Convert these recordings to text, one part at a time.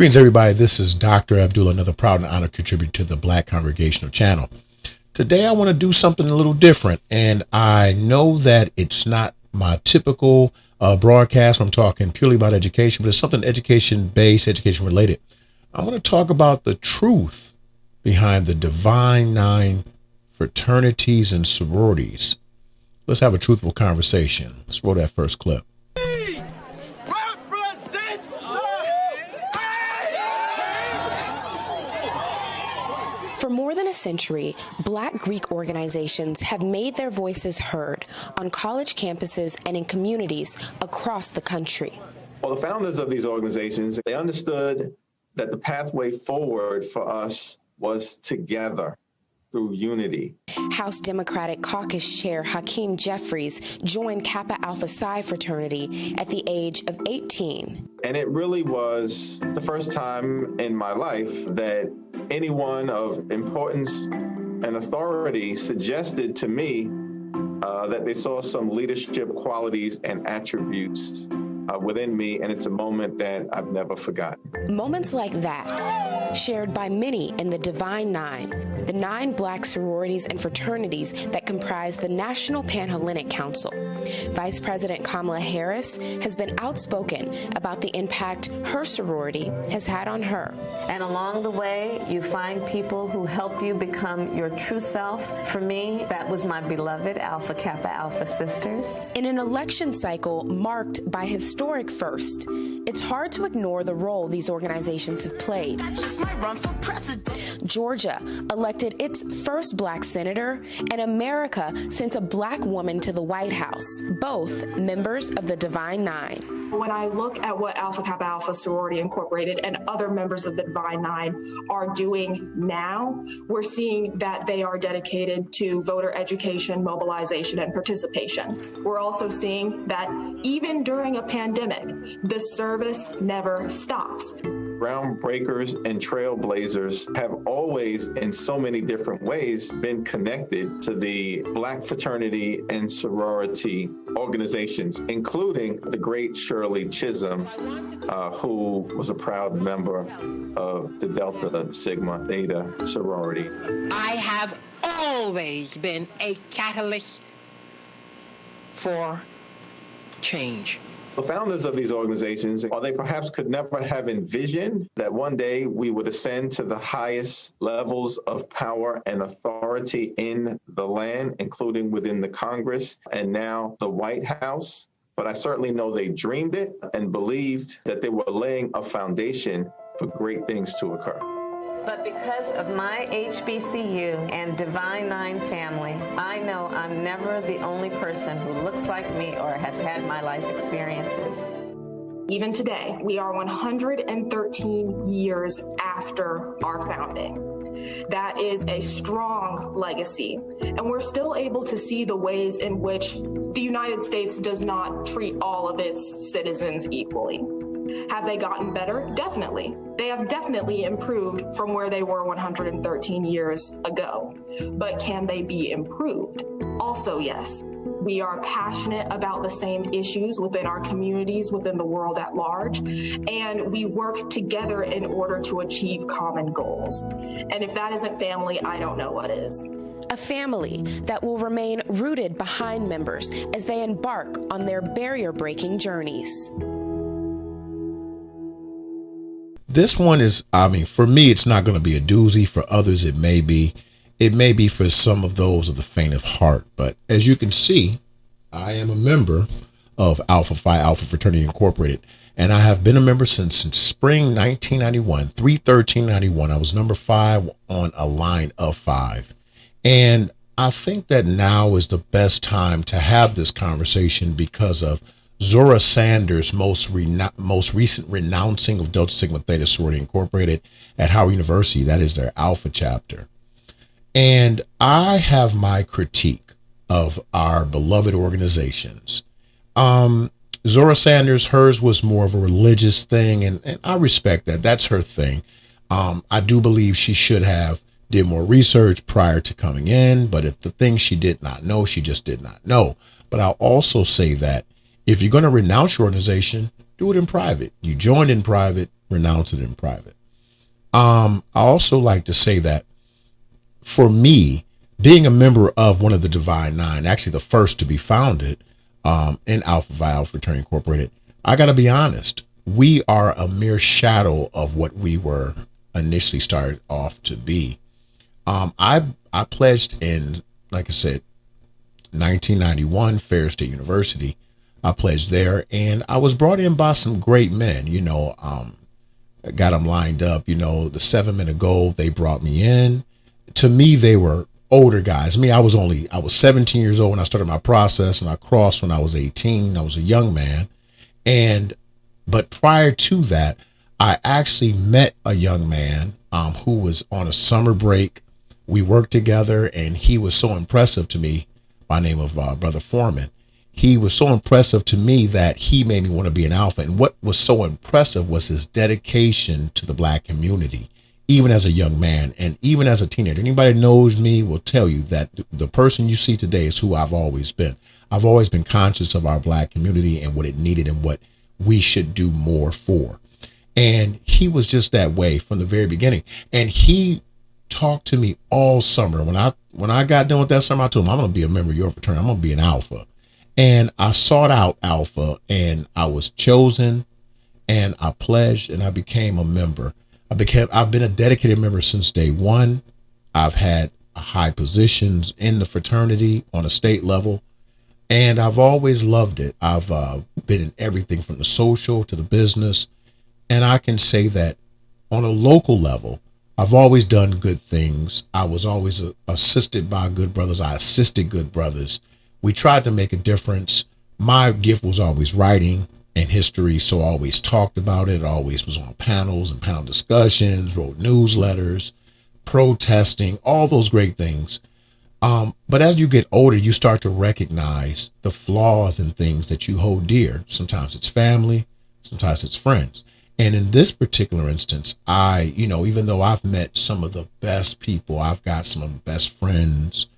Greetings, everybody. This is Dr. Abdullah, another proud and honored contributor to the Black Congregational Channel. Today, I want to do something a little different, and I know that it's not my typical broadcast where I'm talking purely about education, but it's something education-based, education-related. I want to talk about the truth behind the Divine Nine fraternities and sororities. Let's have a truthful conversation. Let's roll that first clip. For more than a century, Black Greek organizations have made their voices heard on college campuses and in communities across the country. Well, the founders of these organizations, they understood that the pathway forward for us was together through unity. House Democratic Caucus Chair Hakeem Jeffries joined Kappa Alpha Psi fraternity at the age of 18. And it really was the first time in my life that anyone of importance and authority suggested to me that they saw some leadership qualities and attributes within me, and it's a moment that I've never forgotten. Moments like that, shared by many in the Divine Nine, the 9 Black sororities and fraternities that comprise the National Panhellenic Council. Vice President Kamala Harris has been outspoken about the impact her sorority has had on her. And along the way, you find people who help you become your true self. For me, that was my beloved Alpha Kappa Alpha sisters. In an election cycle marked by historic firsts, it's hard to ignore the role these organizations have played. Georgia elected its first Black senator, and America sent a Black woman to the White House, both members of the Divine Nine. When I look at what Alpha Kappa Alpha Sorority Incorporated and other members of the Divine Nine are doing now, we're seeing that they are dedicated to voter education, mobilization, and participation. We're also seeing that even during a pandemic, the service never stops. Groundbreakers and trailblazers have always, in so many different ways, been connected to the Black fraternity and sorority organizations, including the great Shirley Chisholm, who was a proud member of the Delta Sigma Theta sorority. I have always been a catalyst for change. The founders of these organizations, while they perhaps could never have envisioned that one day we would ascend to the highest levels of power and authority in the land, including within the Congress and now the White House, but I certainly know they dreamed it and believed that they were laying a foundation for great things to occur. But because of my HBCU and Divine Nine family, I know I'm never the only person who looks like me or has had my life experiences. Even today, we are 113 years after our founding. That is a strong legacy, and we're still able to see the ways in which the United States does not treat all of its citizens equally. Have they gotten better? Definitely. They have definitely improved from where they were 113 years ago. But can they be improved? Also, yes. We are passionate about the same issues within our communities, within the world at large, and we work together in order to achieve common goals. And if that isn't family, I don't know what is. A family that will remain rooted behind members as they embark on their barrier-breaking journeys. This one is, for me, it's not going to be a doozy. For others, it may be. It may be for some of those of the faint of heart. But as you can see, I am a member of Alpha Phi Alpha Fraternity Incorporated. And I have been a member since spring 1991, 3/13/91. I was number 5 on a line of 5. And I think that now is the best time to have this conversation because of Zora Sanders' most recent renouncing of Delta Sigma Theta Sorority Incorporated at Howard University. That is their Alpha chapter. And I have my critique of our beloved organizations. Zora Sanders, hers was more of a religious thing, and I respect that. That's her thing. I do believe she should have did more research prior to coming in, but if the things she did not know, she just did not know. But I'll also say that if you're going to renounce your organization, do it in private. You joined in private, renounce it in private. I also like to say that for me, being a member of one of the Divine Nine, actually the first to be founded in Alpha Phi Alpha Fraternity Incorporated, I got to be honest, we are a mere shadow of what we were initially started off to be. I pledged in, like I said, 1991, Ferris State University. I pledged there, and I was brought in by some great men, got them lined up, the 7 Men of Gold, they brought me in. To me, they were older guys. I was 17 years old when I started my process, and I crossed when I was 18. I was a young man. But prior to that, I actually met a young man who was on a summer break. We worked together, and he was so impressive to me, by name of Brother Foreman. He was so impressive to me that he made me want to be an alpha. And what was so impressive was his dedication to the Black community, even as a young man and even as a teenager. Anybody knows me will tell you that the person you see today is who I've always been. I've always been conscious of our Black community and what it needed and what we should do more for. And he was just that way from the very beginning. And he talked to me all summer. When I got done with that summer, I told him, I'm going to be a member of your fraternity. I'm going to be an alpha. And I sought out alpha, and I was chosen, and I pledged, and I became a member. I've been a dedicated member since day one. I've had high positions in the fraternity on a state level, and I've always loved it. I've been in everything from the social to the business. And I can say that on a local level, I've always done good things. I was always assisted by good brothers. I assisted good brothers. We tried to make a difference. My gift was always writing and history, so I always talked about it. I always was on panels and panel discussions, wrote newsletters, protesting, all those great things. But as you get older, you start to recognize the flaws in things that you hold dear. Sometimes it's family, sometimes it's friends. And in this particular instance, even though I've met some of the best people, I've got some of the best friends.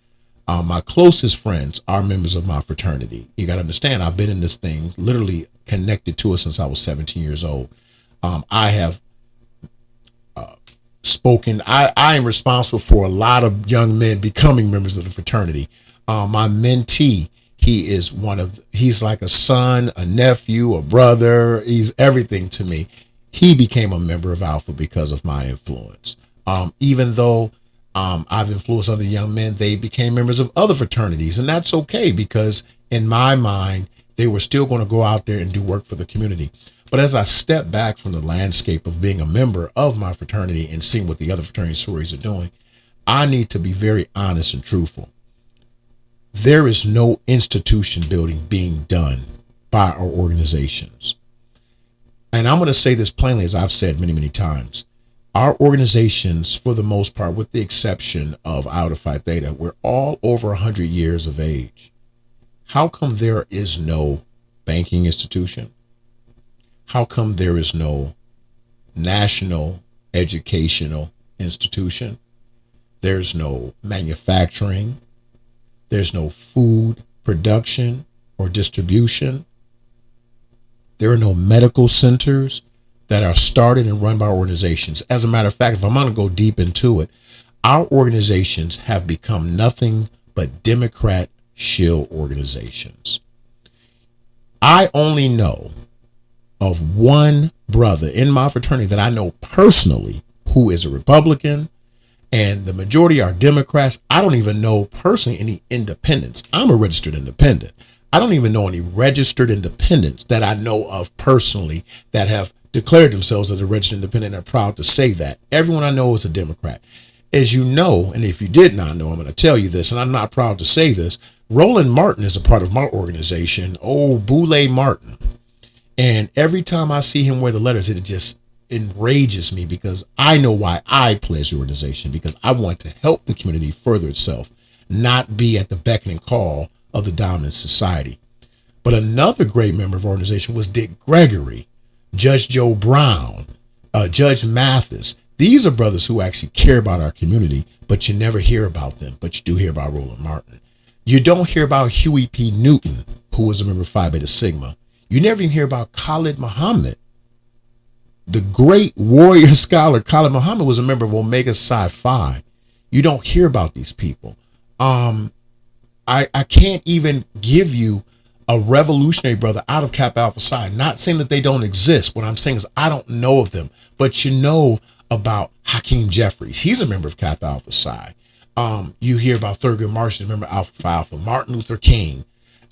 My closest friends are members of my fraternity. You got to understand, I've been in this thing, literally connected to it since I was 17 years old. I have spoken. I am responsible for a lot of young men becoming members of the fraternity. My mentee, he's like a son, a nephew, a brother. He's everything to me. He became a member of Alpha because of my influence. Even though I've influenced other young men, they became members of other fraternities. And that's okay, because in my mind, they were still going to go out there and do work for the community. But as I step back from the landscape of being a member of my fraternity and seeing what the other fraternity sororities are doing, I need to be very honest and truthful. There is no institution building being done by our organizations. And I'm going to say this plainly, as I've said many, many times. Our organizations, for the most part, with the exception of Iota Phi Theta, we're all over 100 years of age. How come there is no banking institution? How come there is no national educational institution? There's no manufacturing. There's no food production or distribution. There are no medical centers that are started and run by organizations. As a matter of fact, if I'm going to go deep into it, our organizations have become nothing but Democrat shill organizations. I only know of one brother in my fraternity that I know personally who is a Republican, and the majority are Democrats. I don't even know personally any independents. I'm a registered independent. I don't even know any registered independents that I know of personally that have declared themselves as a registered independent and are proud to say that. Everyone I know is a Democrat. As you know, and if you did not know, I'm going to tell you this, and I'm not proud to say this, Roland Martin is a part of my organization, Boule Martin. And every time I see him wear the letters, it just enrages me, because I know why I pledge the organization, because I want to help the community further itself, not be at the beck and call of the dominant society. But another great member of the organization was Dick Gregory, Judge Joe Brown, Judge Mathis. These are brothers who actually care about our community, but you never hear about them. But you do hear about Roland Martin. You don't hear about Huey P. Newton, who was a member of Phi Beta Sigma. You never even hear about Khalid Muhammad. The great warrior scholar Khalid Muhammad was a member of Omega Psi Phi. You don't hear about these people. I can't even give you a revolutionary brother out of Kappa Alpha Psi. Not saying that they don't exist. What I'm saying is I don't know of them, but you know about Hakeem Jeffries. He's a member of Kappa Alpha Psi. You hear about Thurgood Marshall, member of Alpha Phi Alpha, Martin Luther King.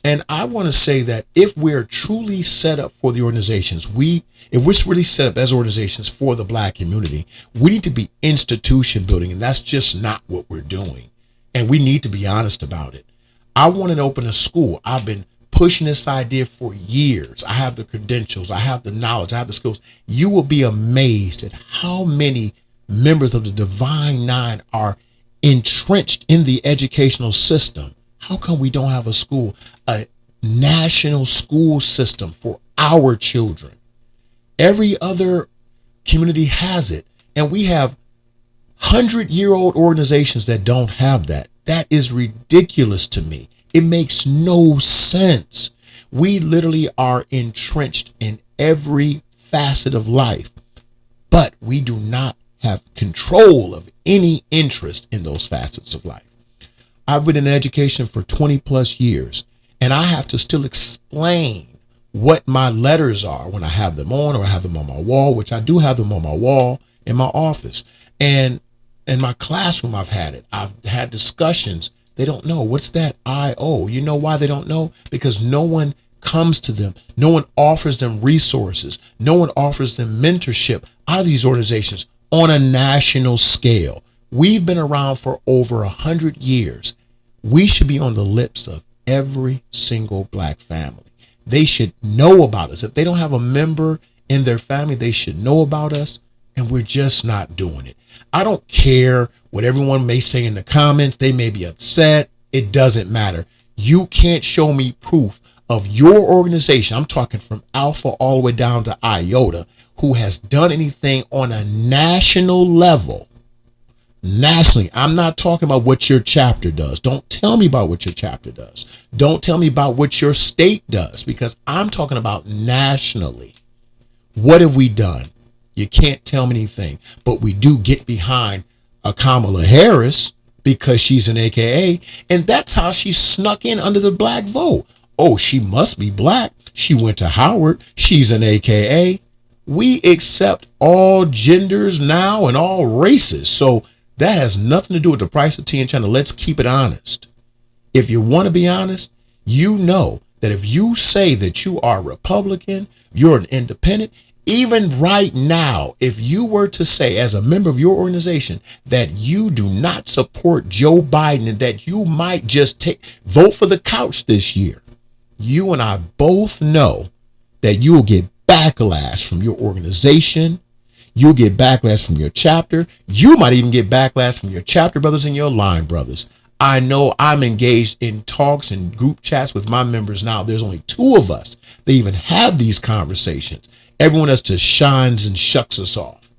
And I want to say that if we're truly set up for the organizations, if we're really set up as organizations for the Black community, we need to be institution building, and that's just not what we're doing. And we need to be honest about it. I want to open a school. I've been pushing this idea for years. I have the credentials. I have the knowledge. I have the skills. You will be amazed at how many members of the Divine Nine are entrenched in the educational system. How come we don't have a national school system for our children? Every other community has it. And we have 100-year-old organizations that don't have that. That is ridiculous to me. It makes no sense. We literally are entrenched in every facet of life, but we do not have control of any interest in those facets of life. I've been in education for 20 plus years, and I have to still explain what my letters are when I have them on, or I have them on my wall, which I do have them on my wall in my office. And in my classroom, I've had discussions. They don't know. What's that IO? You know why they don't know? Because no one comes to them. No one offers them resources. No one offers them mentorship out of these organizations on a national scale. We've been around for over 100 years. We should be on the lips of every single Black family. They should know about us. If they don't have a member in their family, they should know about us, and we're just not doing it. I don't care what everyone may say in the comments. They may be upset. It doesn't matter. You can't show me proof of your organization. I'm talking from Alpha all the way down to Iota, who has done anything on a national level. Nationally, I'm not talking about what your chapter does. Don't tell me about what your chapter does. Don't tell me about what your state does, because I'm talking about nationally. What have we done? You can't tell me anything, but we do get behind a Kamala Harris because she's an AKA, and that's how she snuck in under the Black vote. Oh, she must be Black. She went to Howard. She's an AKA. We accept all genders now and all races. So that has nothing to do with the price of tea in China. Let's keep it honest. If you want to be honest, you know that if you say that you are Republican, you're an independent, even right now, if you were to say as a member of your organization that you do not support Joe Biden and that you might just vote for the couch this year, you and I both know that you will get backlash from your organization. You'll get backlash from your chapter. You might even get backlash from your chapter brothers and your line brothers. I know I'm engaged in talks and group chats with my members now. There's only 2 of us that even have these conversations. Everyone else just shines and shucks us off.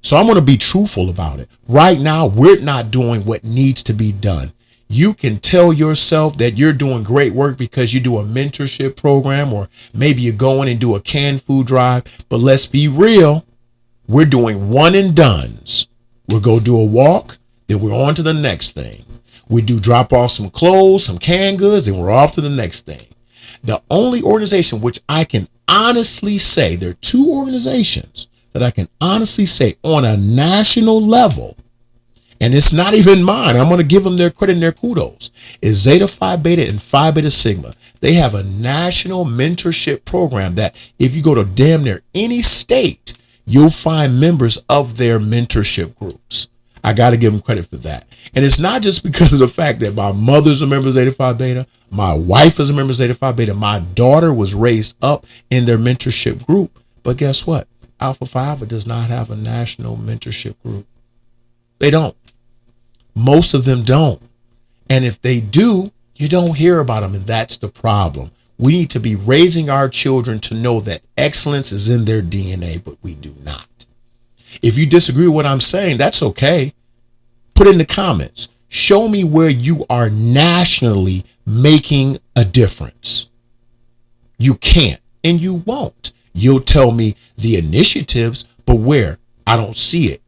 So I'm going to be truthful about it. Right now, we're not doing what needs to be done. You can tell yourself that you're doing great work because you do a mentorship program, or maybe you go in and do a canned food drive. But let's be real. We're doing one and dones. We'll go do a walk, then we're on to the next thing. We do drop off some clothes, some canned goods, and we're off to the next thing. The only organization which I can honestly say, there are 2 organizations that I can honestly say on a national level, and it's not even mine, I'm going to give them their credit and their kudos, is Zeta Phi Beta and Phi Beta Sigma. They have a national mentorship program that if you go to damn near any state, you'll find members of their mentorship groups. I got to give them credit for that. And it's not just because of the fact that my mother's a member of Zeta Phi Beta, my wife is a member of Zeta Phi Beta, my daughter was raised up in their mentorship group. But guess what? Alpha Phi Alpha does not have a national mentorship group. They don't. Most of them don't. And if they do, you don't hear about them. And that's the problem. We need to be raising our children to know that excellence is in their DNA, but we do not. If you disagree with what I'm saying, that's okay. Put it in the comments. Show me where you are nationally making a difference. You can't, and you won't. You'll tell me the initiatives, but where? I don't see it.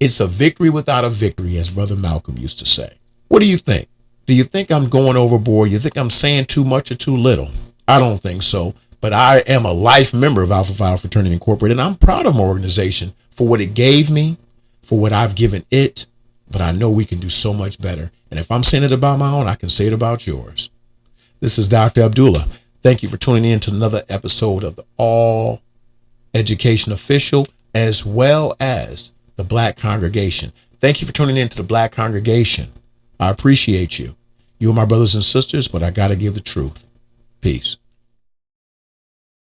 It's a victory without a victory, as Brother Malcolm used to say. What do you think? Do you think I'm going overboard? You think I'm saying too much or too little? I don't think so. But I am a life member of Alpha Phi Fraternity Incorporated, and I'm proud of my organization for what it gave me, for what I've given it. But I know we can do so much better. And if I'm saying it about my own, I can say it about yours. This is Dr. Abdullah. Thank you for tuning in to another episode of the All Education Official, as well as the Black Congregation. Thank you for tuning in to the Black Congregation. I appreciate you. You are my brothers and sisters, but I got to give the truth. Peace.